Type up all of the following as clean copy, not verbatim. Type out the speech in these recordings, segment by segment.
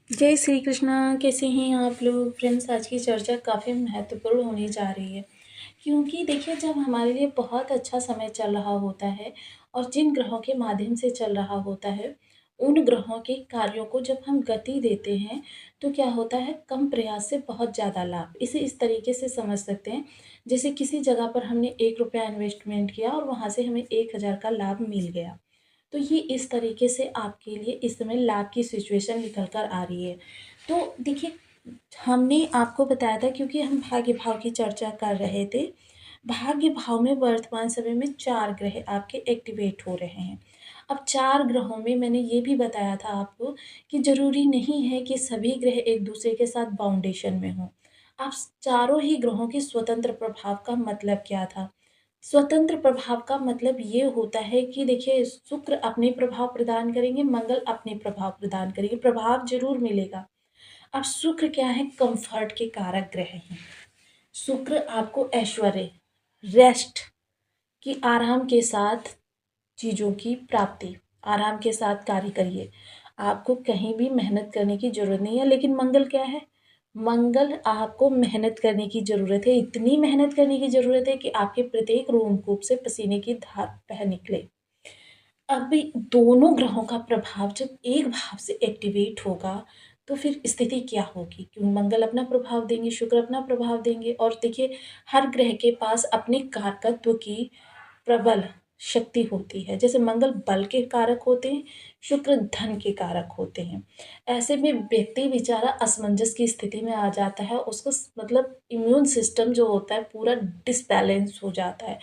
जय श्री कृष्णा। कैसे हैं आप लोग फ्रेंड्स। आज की चर्चा काफ़ी महत्वपूर्ण होने जा रही है, क्योंकि देखिए जब हमारे लिए बहुत अच्छा समय चल रहा होता है और जिन ग्रहों के माध्यम से चल रहा होता है उन ग्रहों के कार्यों को जब हम गति देते हैं तो क्या होता है, कम प्रयास से बहुत ज़्यादा लाभ। इसे इस तरीके से समझ सकते हैं, जैसे किसी जगह पर हमने 1 रुपया इन्वेस्टमेंट किया और वहाँ से हमें 1000 का लाभ मिल गया। तो ये इस तरीके से आपके लिए इस समय लाभ की सिचुएशन निकल कर आ रही है। तो देखिए, हमने आपको बताया था क्योंकि हम भाग्य भाव की चर्चा कर रहे थे। भाग्य भाव में वर्तमान समय में 4 ग्रह आपके एक्टिवेट हो रहे हैं। अब 4 ग्रहों में मैंने ये भी बताया था आपको कि ज़रूरी नहीं है कि सभी ग्रह एक दूसरे के साथ बाउंडेशन में हों। अब चारों ही ग्रहों के स्वतंत्र प्रभाव का मतलब क्या था? स्वतंत्र प्रभाव का मतलब ये होता है कि देखिए, शुक्र अपने प्रभाव प्रदान करेंगे, मंगल अपने प्रभाव प्रदान करेंगे, प्रभाव ज़रूर मिलेगा। अब शुक्र क्या है, कंफर्ट के कारक ग्रह हैं। शुक्र आपको ऐश्वर्य, रेस्ट की, आराम के साथ चीज़ों की प्राप्ति, आराम के साथ कार्य करिए। आपको कहीं भी मेहनत करने की ज़रूरत नहीं है। लेकिन मंगल क्या है? मंगल आपको मेहनत करने की ज़रूरत है, इतनी मेहनत करने की ज़रूरत है कि आपके प्रत्येक रोमकूप से पसीने की धार बह निकले। अभी दोनों ग्रहों का प्रभाव जब एक भाव से एक्टिवेट होगा तो फिर स्थिति क्या होगी? क्यों मंगल अपना प्रभाव देंगे, शुक्र अपना प्रभाव देंगे और देखिए, हर ग्रह के पास अपने कारकत्व की प्रबल शक्ति होती है। जैसे मंगल बल के कारक होते हैं, शुक्र धन के कारक होते हैं। ऐसे में व्यक्ति बेचारा असमंजस की स्थिति में आ जाता है। उसको मतलब इम्यून सिस्टम जो होता है पूरा डिसबैलेंस हो जाता है।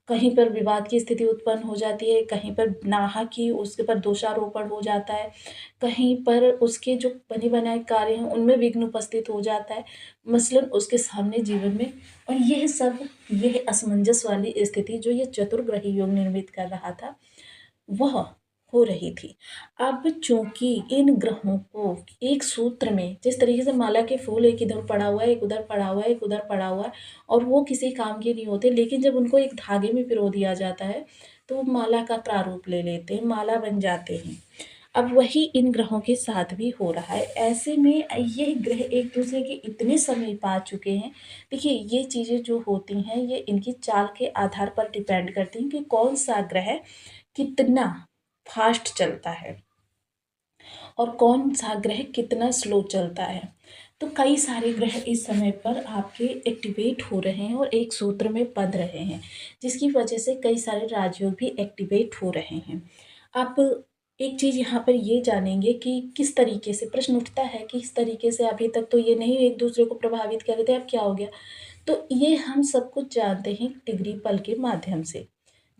कहीं पर विवाद की स्थिति उत्पन्न हो जाती है, कहीं पर नाहक ही उसके पर दोषारोपण हो जाता है, कहीं पर उसके जो बने बनाए कार्य हैं उनमें विघ्न उपस्थित हो जाता है, मसलन उसके सामने जीवन में। और यह असमंजस वाली स्थिति जो ये चतुर्ग्रही योग निर्मित कर रहा था वह हो रही थी। अब चूंकि इन ग्रहों को एक सूत्र में, जिस तरीके से माला के फूल एक इधर पड़ा हुआ है, एक उधर पड़ा हुआ है, एक उधर पड़ा हुआ है और वो किसी काम के नहीं होते, लेकिन जब उनको एक धागे में पिरो दिया जाता है तो वो माला का प्रारूप ले लेते हैं, माला बन जाते हैं। अब वही इन ग्रहों के साथ भी हो रहा है। ऐसे में ये ग्रह एक दूसरे के इतने समीप आ चुके हैं। देखिए, ये चीज़ें जो होती हैं ये इनकी चाल के आधार पर डिपेंड करती हैं कि कौन सा ग्रह कितना फास्ट चलता है और कौन सा ग्रह कितना स्लो चलता है। तो कई सारे ग्रह इस समय पर आपके एक्टिवेट हो रहे हैं और एक सूत्र में बंध रहे हैं, जिसकी वजह से कई सारे राजयोग भी एक्टिवेट हो रहे हैं। आप एक चीज़ यहाँ पर ये जानेंगे कि किस तरीके से प्रश्न उठता है कि इस तरीके से अभी तक तो ये नहीं एक दूसरे को प्रभावित कर रहे थे, अब क्या हो गया? तो ये हम सब कुछ जानते हैं डिग्री बल के माध्यम से।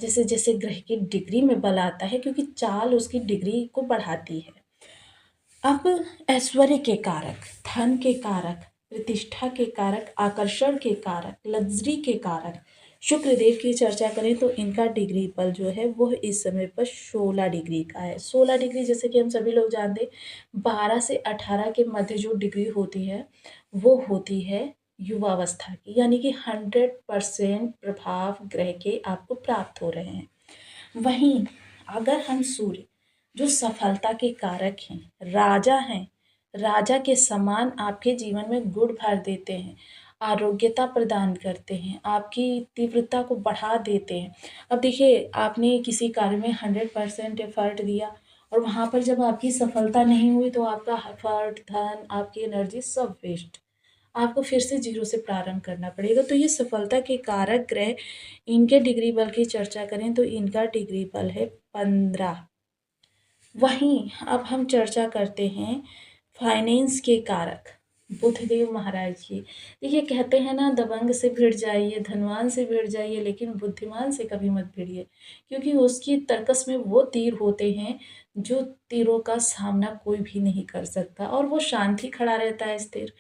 जैसे जैसे ग्रह की डिग्री में बल आता है, क्योंकि चाल उसकी डिग्री को बढ़ाती है। अब ऐश्वर्य के कारक, धन के कारक, प्रतिष्ठा के कारक, आकर्षण के कारक, लग्जरी के कारक शुक्र देव की चर्चा करें तो इनका डिग्री बल जो है वो इस समय पर 16 डिग्री का है। 16 डिग्री, जैसे कि हम सभी लोग जानते हैं, 12 से 18 के मध्य जो डिग्री होती है वो होती है युवावस्था की, यानी कि 100% प्रभाव ग्रह के आपको प्राप्त हो रहे हैं। वहीं अगर हम सूर्य, जो सफलता के कारक हैं, राजा हैं, राजा के समान आपके जीवन में गुण भर देते हैं, आरोग्यता प्रदान करते हैं, आपकी तीव्रता को बढ़ा देते हैं। अब देखिए, आपने किसी कार्य में 100% एफर्ट दिया और वहाँ पर जब आपकी सफलता नहीं हुई तो आपका एफर्ट, धन, आपकी एनर्जी सब वेस्ट। आपको फिर से ज़ीरो से प्रारंभ करना पड़ेगा। तो ये सफलता के कारक ग्रह, इनके डिग्री बल की चर्चा करें तो इनका डिग्री बल है 15। वहीं अब हम चर्चा करते हैं फाइनेंस के कारक बुधदेव महाराज की। देखिए, कहते हैं ना, दबंग से भिड़ जाइए, धनवान से भिड़ जाइए, लेकिन बुद्धिमान से कभी मत भिड़िए, क्योंकि उसकी तर्कस में वो तीर होते हैं जो तीरों का सामना कोई भी नहीं कर सकता और वो शांति खड़ा रहता है स्थिर।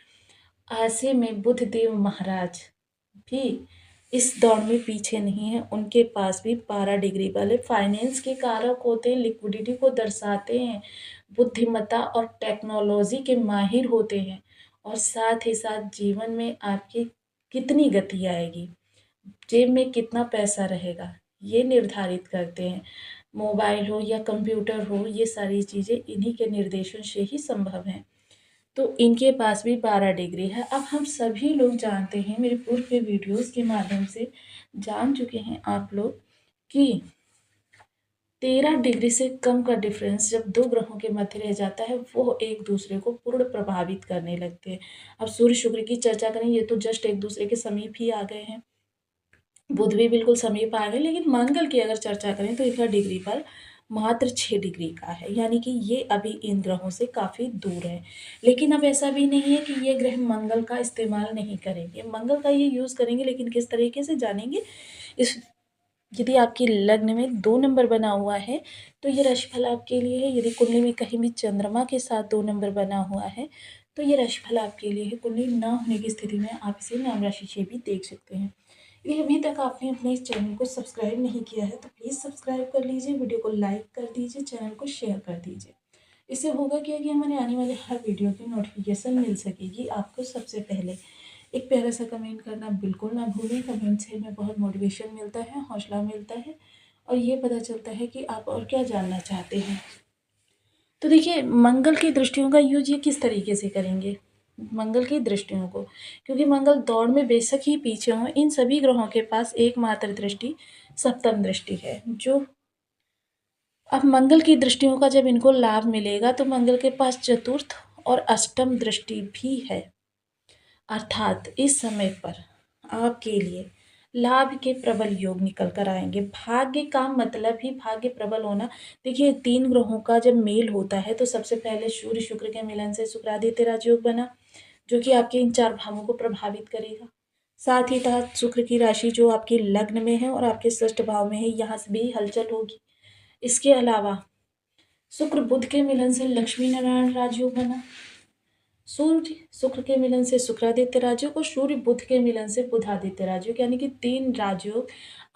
ऐसे में बुद्धदेव महाराज भी इस दौड़ में पीछे नहीं है, उनके पास भी 12 डिग्री बल है। फाइनेंस के कारक होते हैं, लिक्विडिटी को दर्शाते हैं, बुद्धिमत्ता और टेक्नोलॉजी के माहिर होते हैं और साथ ही साथ जीवन में आपकी कितनी गति आएगी, जेब में कितना पैसा रहेगा, ये निर्धारित करते हैं। मोबाइल हो या कंप्यूटर हो, ये सारी चीज़ें इन्हीं के निर्देशन से ही संभव हैं। तो इनके पास भी 12 डिग्री है। अब हम सभी लोग जानते हैं, मेरे पूर्व के वीडियोज़ के माध्यम से जान चुके हैं आप लोग कि 13 डिग्री से कम का डिफरेंस जब 2 ग्रहों के मध्य रह जाता है, वो एक दूसरे को पूर्ण प्रभावित करने लगते हैं। अब सूर्य शुक्र की चर्चा करें, ये तो जस्ट एक दूसरे के समीप ही आ गए हैं। बुध भी बिल्कुल समीप आ गए, लेकिन मंगल की अगर चर्चा करें तो इनका डिग्री पर मात्र 6 डिग्री का है, यानी कि ये अभी इन ग्रहों से काफ़ी दूर है। लेकिन अब ऐसा भी नहीं है कि ये ग्रह मंगल का इस्तेमाल नहीं करेंगे, मंगल का ये यूज़ करेंगे, लेकिन किस तरीके से जानेंगे इस यदि आपकी लग्न में 2 नंबर बना हुआ है तो ये राशिफल आपके लिए है। यदि कुंडली में कहीं भी चंद्रमा के साथ 2 नंबर बना हुआ है तो ये राशिफल आपके लिए है। कुंडली ना होने की स्थिति में आप इसे नाम राशि से भी देख सकते हैं। यदि अभी तक आपने अपने इस चैनल को सब्सक्राइब नहीं किया है तो प्लीज़ सब्सक्राइब कर लीजिए, वीडियो को लाइक कर दीजिए, चैनल को शेयर कर दीजिए। इससे होगा क्या कि हमारे आने वाले हर वीडियो की नोटिफिकेशन मिल सकेगी आपको सबसे पहले। एक प्यारा सा कमेंट करना बिल्कुल ना भूलें, कमेंट से हमें बहुत मोटिवेशन मिलता है, हौसला मिलता है और ये पता चलता है कि आप और क्या जानना चाहते हैं। तो देखिए, मंगल की दृष्टियों का यूज ये किस तरीके से करेंगे, मंगल की दृष्टियों को, क्योंकि मंगल दौड़ में बेशक ही पीछे हों, इन सभी ग्रहों के पास एकमात्र दृष्टि सप्तम दृष्टि है। जो अब मंगल की दृष्टियों का जब इनको लाभ मिलेगा तो मंगल के पास चतुर्थ और अष्टम दृष्टि भी है, अर्थात इस समय पर आपके लिए लाभ के प्रबल योग निकल कर आएंगे। भाग्य का मतलब ही भाग्य प्रबल होना। देखिए, 3 ग्रहों का जब मेल होता है तो सबसे पहले सूर्य शुक्र के मिलन से शुक्रादित्य राजयोग बना, जो कि आपके इन 4 भावों को प्रभावित करेगा। साथ ही साथ शुक्र की राशि जो आपके लग्न में है और आपके षष्ठ भाव में है, यहाँ से भी हलचल होगी। इसके अलावा शुक्र बुध के मिलन से लक्ष्मी नारायण राजयोग बना, सूर्य शुक्र के मिलन से शुक्रादित्य राजयोग और सूर्य बुध के मिलन से बुधादित्य राजयोग, यानी कि 3 राजयोग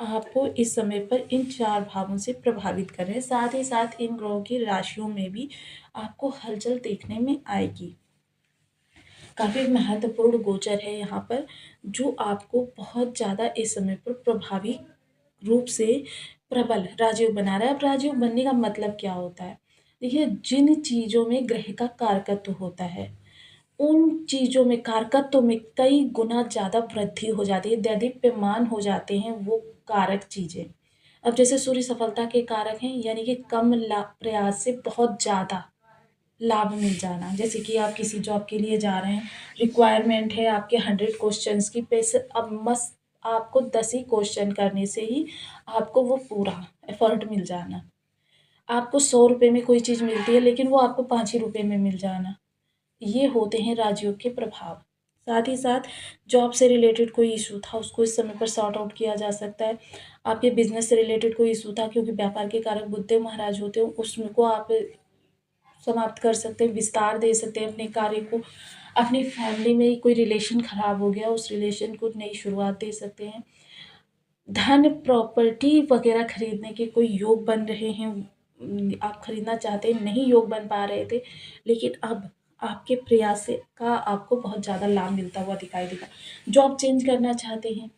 आपको इस समय पर इन 4 भावों से प्रभावित कर रहे हैं। साथ ही साथ इन ग्रहों की राशियों में भी आपको हलचल देखने में आएगी। काफ़ी महत्वपूर्ण गोचर है यहाँ पर, जो आपको बहुत ज़्यादा इस समय पर प्रभावी रूप से प्रबल राजयोग बना रहा है। अब राजयोग बनने का मतलब क्या होता है? देखिए, जिन चीज़ों में ग्रह का कारकत्व होता है, उन चीज़ों में कारकत्व में कई गुना ज़्यादा वृद्धि हो जाती है, दैदीप्यमान हो जाते हैं वो कारक चीज़ें। अब जैसे सूर्य सफलता के कारक हैं, यानी कि कम प्रयास से बहुत ज़्यादा लाभ मिल जाना। जैसे कि आप किसी जॉब के लिए जा रहे हैं, रिक्वायरमेंट है आपके 100 क्वेश्चंस की, पैसे अब बस आपको 10 ही क्वेश्चन करने से ही आपको वो पूरा एफर्ट मिल जाना। आपको 100 रुपये में कोई चीज़ मिलती है, लेकिन वो आपको 5 ही रुपये में मिल जाना। ये होते हैं राजयोग के प्रभाव। साथ ही साथ जॉब से रिलेटेड कोई इशू था, उसको इस समय पर सॉर्ट आउट किया जा सकता है। आपके बिजनेस से रिलेटेड कोई इशू था, क्योंकि व्यापार के कारक बुधदेव महाराज होते हैं, उसको आप समाप्त कर सकते हैं, विस्तार दे सकते हैं अपने कार्य को। अपनी फैमिली में कोई रिलेशन खराब हो गया, उस रिलेशन को नई शुरुआत दे सकते हैं। धन प्रॉपर्टी वगैरह खरीदने के कोई योग बन रहे हैं, आप खरीदना चाहते हैं, नहीं योग बन पा रहे थे, लेकिन अब आपके प्रयास से का आपको बहुत ज़्यादा लाभ मिलता हुआ दिखाई देगा। जॉब चेंज करना चाहते हैं,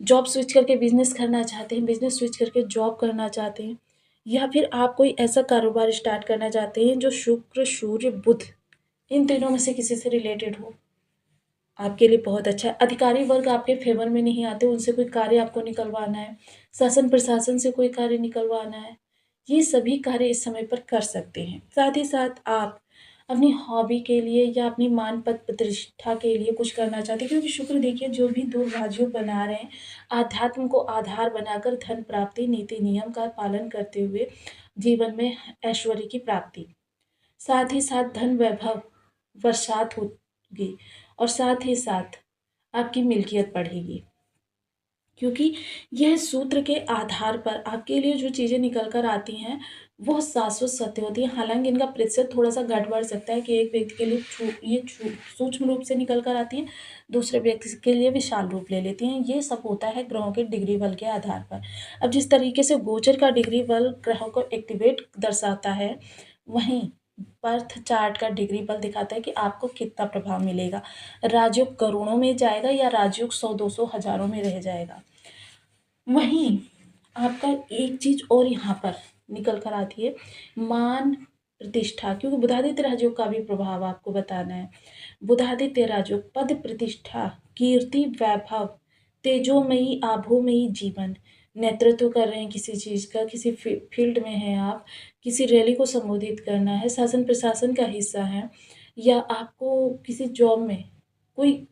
जॉब स्विच करके बिजनेस करना चाहते हैं, बिजनेस स्विच करके जॉब करना चाहते हैं, या फिर आप कोई ऐसा कारोबार स्टार्ट करना चाहते हैं जो शुक्र सूर्य बुध इन तीनों में से किसी से रिलेटेड हो, आपके लिए बहुत अच्छा है। अधिकारी वर्ग आपके फेवर में नहीं आते, उनसे कोई कार्य आपको निकलवाना है, शासन प्रशासन से कोई कार्य निकलवाना है, ये सभी कार्य इस समय पर कर सकते हैं। साथ ही साथ आप अपनी हॉबी के लिए या अपनी मान पद प्रतिष्ठा के लिए कुछ करना चाहते हैं, क्योंकि शुक्र देखिए जो भी दुर्भाग्यों बना रहे हैं, आध्यात्म को आधार बनाकर धन प्राप्ति, नीति नियम का पालन करते हुए जीवन में ऐश्वर्य की प्राप्ति, साथ ही साथ धन वैभव वर्षात होगी, और साथ ही साथ आपकी मिल्कियत बढ़ेगी, क्योंकि यह सूत्र के आधार पर आपके लिए जो चीज़ें निकल कर आती हैं वो शाश्वत सत्य होती है। हालांकि इनका प्रतिशत थोड़ा सा घट बढ़ सकता है कि एक व्यक्ति के लिए ये सूक्ष्म रूप से निकल कर आती हैं, दूसरे व्यक्ति के लिए विशाल रूप ले लेती हैं। ये सब होता है ग्रहों के डिग्री बल के आधार पर। अब जिस तरीके से गोचर का डिग्री बल ग्रहों को एक्टिवेट दर्शाता है, वहीं बर्थ चार्ट का डिग्री बल दिखाता है कि आपको कितना प्रभाव मिलेगा। राजयोग करोड़ों में जाएगा या राजयोग 100-200 हजारों में रह जाएगा। वहीं आपका एक चीज़ और यहाँ पर निकल कर आती है, मान प्रतिष्ठा, क्योंकि बुधादित्य राजयोग का भी प्रभाव आपको बताना है। बुधादित्य राजयोग पद प्रतिष्ठा, कीर्ति वैभव, तेजोमयी आभोमयी जीवन, नेतृत्व कर रहे हैं किसी चीज़ का, किसी फील्ड में हैं आप, किसी रैली को संबोधित करना है, शासन प्रशासन का हिस्सा है, या आपको किसी जॉब में कोई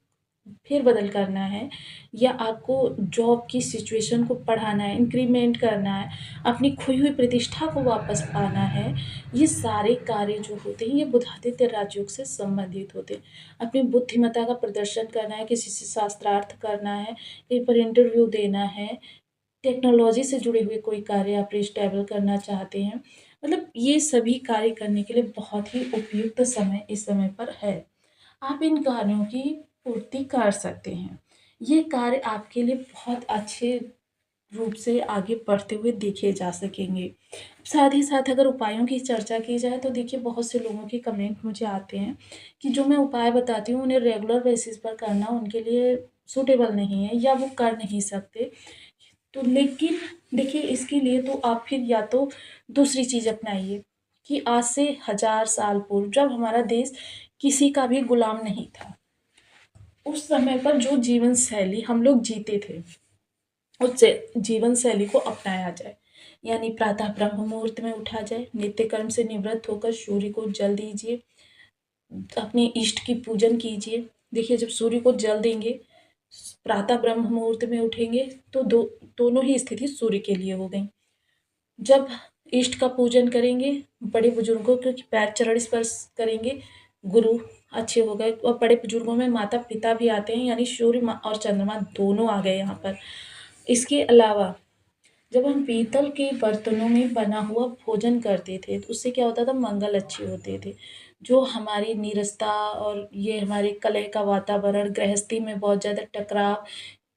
फेरबदल करना है, या आपको जॉब की सिचुएशन को बढ़ाना है, इंक्रीमेंट करना है, अपनी खोई हुई प्रतिष्ठा को वापस पाना है, ये सारे कार्य जो होते हैं ये बुधादित्य राजयोग से संबंधित होते हैं। अपनी बुद्धिमत्ता का प्रदर्शन करना है, किसी से शास्त्रार्थ करना है, कहीं पर इंटरव्यू देना है, टेक्नोलॉजी से जुड़े हुए कोई कार्य आप रिस्टेबल करना चाहते हैं, मतलब ये सभी कार्य करने के लिए बहुत ही उपयुक्त समय इस समय पर है। आप इन कार्यों की पूर्ति कर सकते हैं। ये कार्य आपके लिए बहुत अच्छे रूप से आगे बढ़ते हुए देखे जा सकेंगे। साथ ही साथ अगर उपायों की चर्चा की जाए तो देखिए बहुत से लोगों के कमेंट मुझे आते हैं कि जो मैं उपाय बताती हूँ उन्हें रेगुलर बेसिस पर करना उनके लिए सूटेबल नहीं है या वो कर नहीं सकते। तो लेकिन देखिए इसके लिए तो आप फिर या तो दूसरी चीज़ अपनाइए कि आज से 1000 साल पूर्व जब हमारा देश किसी का भी गुलाम नहीं था, उस समय पर जो जीवन शैली हम लोग जीते थे, उस जीवन शैली को अपनाया जाए। यानी प्रातः ब्रह्म मुहूर्त में उठा जाए, नित्य कर्म से निवृत्त होकर सूर्य को जल दीजिए, अपने इष्ट की पूजन कीजिए। देखिए जब सूर्य को जल देंगे, प्रातः ब्रह्म मुहूर्त में उठेंगे तो दोनों ही स्थिति सूर्य के लिए हो गई। जब इष्ट का पूजन करेंगे, बड़े बुजुर्गों के पैर चरण स्पर्श करेंगे, गुरु अच्छे हो गए, और बड़े बुजुर्गों में माता पिता भी आते हैं, यानी सूर्य और चंद्रमा दोनों आ गए यहाँ पर। इसके अलावा जब हम पीतल के बर्तनों में बना हुआ भोजन करते थे तो उससे क्या होता था, मंगल अच्छे होते थे। जो हमारी नीरसता और ये हमारे कलह का वातावरण, गृहस्थी में बहुत ज़्यादा टकराव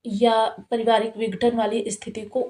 या पारिवारिक विघटन वाली स्थिति को